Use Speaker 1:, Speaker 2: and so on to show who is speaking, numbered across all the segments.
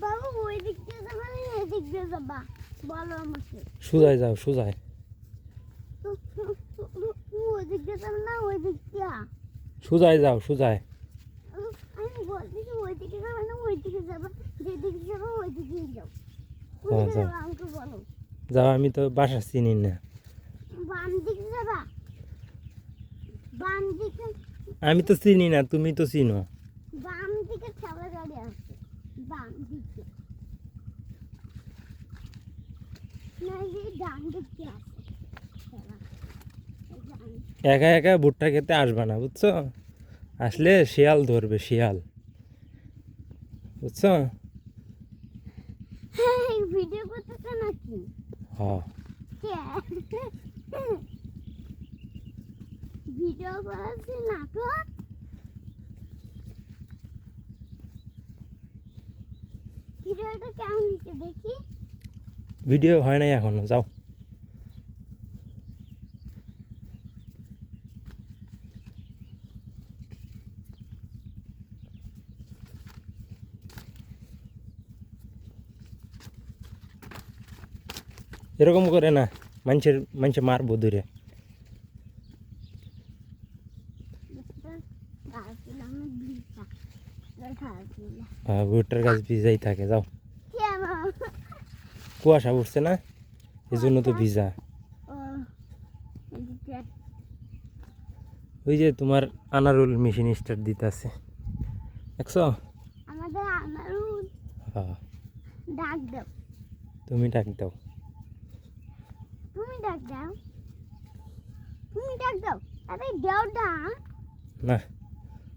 Speaker 1: বাবু ওই দিক দিয়ে যাবা না এই দিক দিয়ে যাবা বলো আমাকে
Speaker 2: সোজাই যাও সোজাই
Speaker 1: ওই দিক দিয়ে যাবে না ওই দিক দিয়ে
Speaker 2: সোজাই যাও সোজাই
Speaker 1: আমি বলছি ওই দিকে যাবে না ওই দিকে যাবা যেদিকে যাবো ওই দিকেই যাও
Speaker 2: হ্যাঁ, যাও।
Speaker 1: আমাকে বলো
Speaker 2: যাও আমি তো বাসা চিনি না
Speaker 1: বাম দিকে যাবা বাম দিকে
Speaker 2: আমি তো চিনি না তুমি তো চিনো
Speaker 1: বাম দিকে ঠেলা গাড়ি আছে বাম দিকে না এই ডান দিকে আছে ঠেলা এই ডান
Speaker 2: একা একা ভুট্টা খেতে আসবা না বুঝছো আসলে শিয়াল ধরবে শিয়াল বুঝছো
Speaker 1: হ্যাঁ ভিডিও করতেছ নাকি
Speaker 2: হ্যাঁ
Speaker 1: ভিডিও করাচ্ছি নাটক ভিডিওটা কেমন হচ্ছে দেখি
Speaker 2: ভিডিও হয় নাই এখনো যাও এরকম করে না মানুষে মারবো দূরে ভুট্টার গাছ ভিজাই থাকে যাও কুয়াশা উঠছে না এই জন্য তো ভিজা ওই যে তোমার আনারুল মেশিন স্টার্ট দিতে আছে দেখছো
Speaker 1: আমাদের আনারুল
Speaker 2: হ্যাঁ
Speaker 1: ডাক দাও
Speaker 2: তুমি ডাক দাও
Speaker 1: তুমি ডাক দাও তুমি ডাক দাও আরে দাও ডাক
Speaker 2: না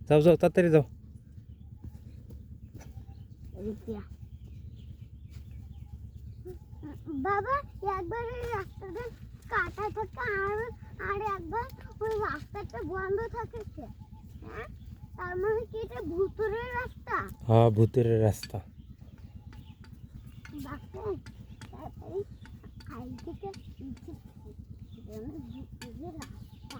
Speaker 2: যাও যাও তাড়াতাড়ি যাও
Speaker 1: বাবা একবার এই রাস্তাটা কাটা থাকে আর একবার ওই রাস্তাটা বন্ধ থাকে হ্যাঁ তার মানে কি এটা ভুতুরের রাস্তা
Speaker 2: হ্যাঁ ভূতের রাস্তা
Speaker 1: বাবা তাড়াতাড়ি আই থেকে ভুতুরের রাস্তা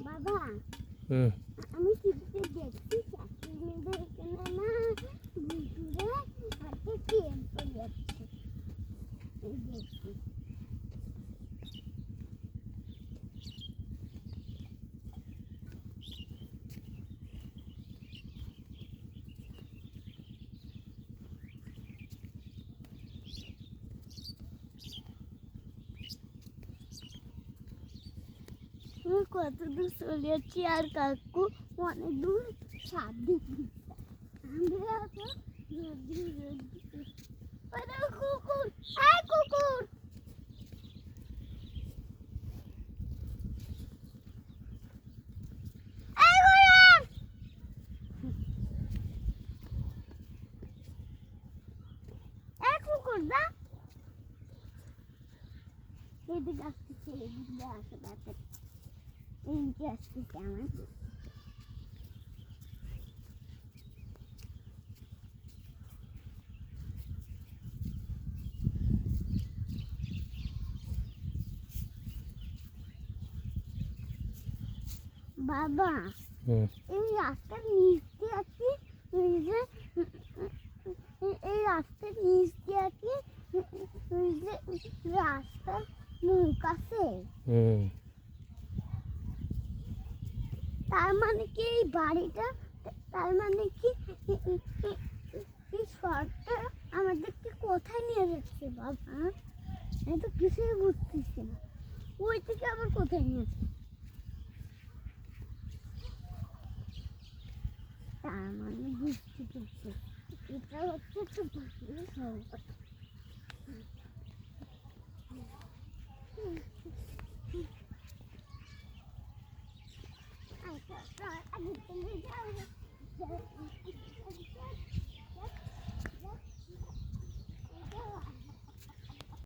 Speaker 1: বাবা
Speaker 2: হুম
Speaker 1: আমি টিভিতে দেখছি চাকরি মেয়েদের এখানে না ভুতুরে হাতে ট্রেন চলে যাচ্ছে এই দেখছি আমি কত দূর চলে যাচ্ছি আর কাকু অনেক দূর সাবধান আমরা তো কুকুর এই কুকুর এই ঘোড়া এই কুকুর না এদিকে আসতেছে এদিকে আসে বাচ্চা এদিকে আসতেছে আমার বাবা
Speaker 2: হুম
Speaker 1: এই রাস্তার নিচ দিয়ে আছি এই যে এই রাস্তার নিচ দিয়ে আছি এই যে রাস্তার মুখ আছে
Speaker 2: হুম
Speaker 1: তার মানে কি এই বাড়িটা তার মানে কি এই শহরটা আমাদেরকে কোথায় নিয়ে যাচ্ছে বাবা আমি তো কিছুই বুঝতেছি না ওই থেকে আবার কোথায় নিয়ে যাচ্ছে তার মানে বুঝতে পারছি এটা হচ্ছে একটা ভুতুরে শহর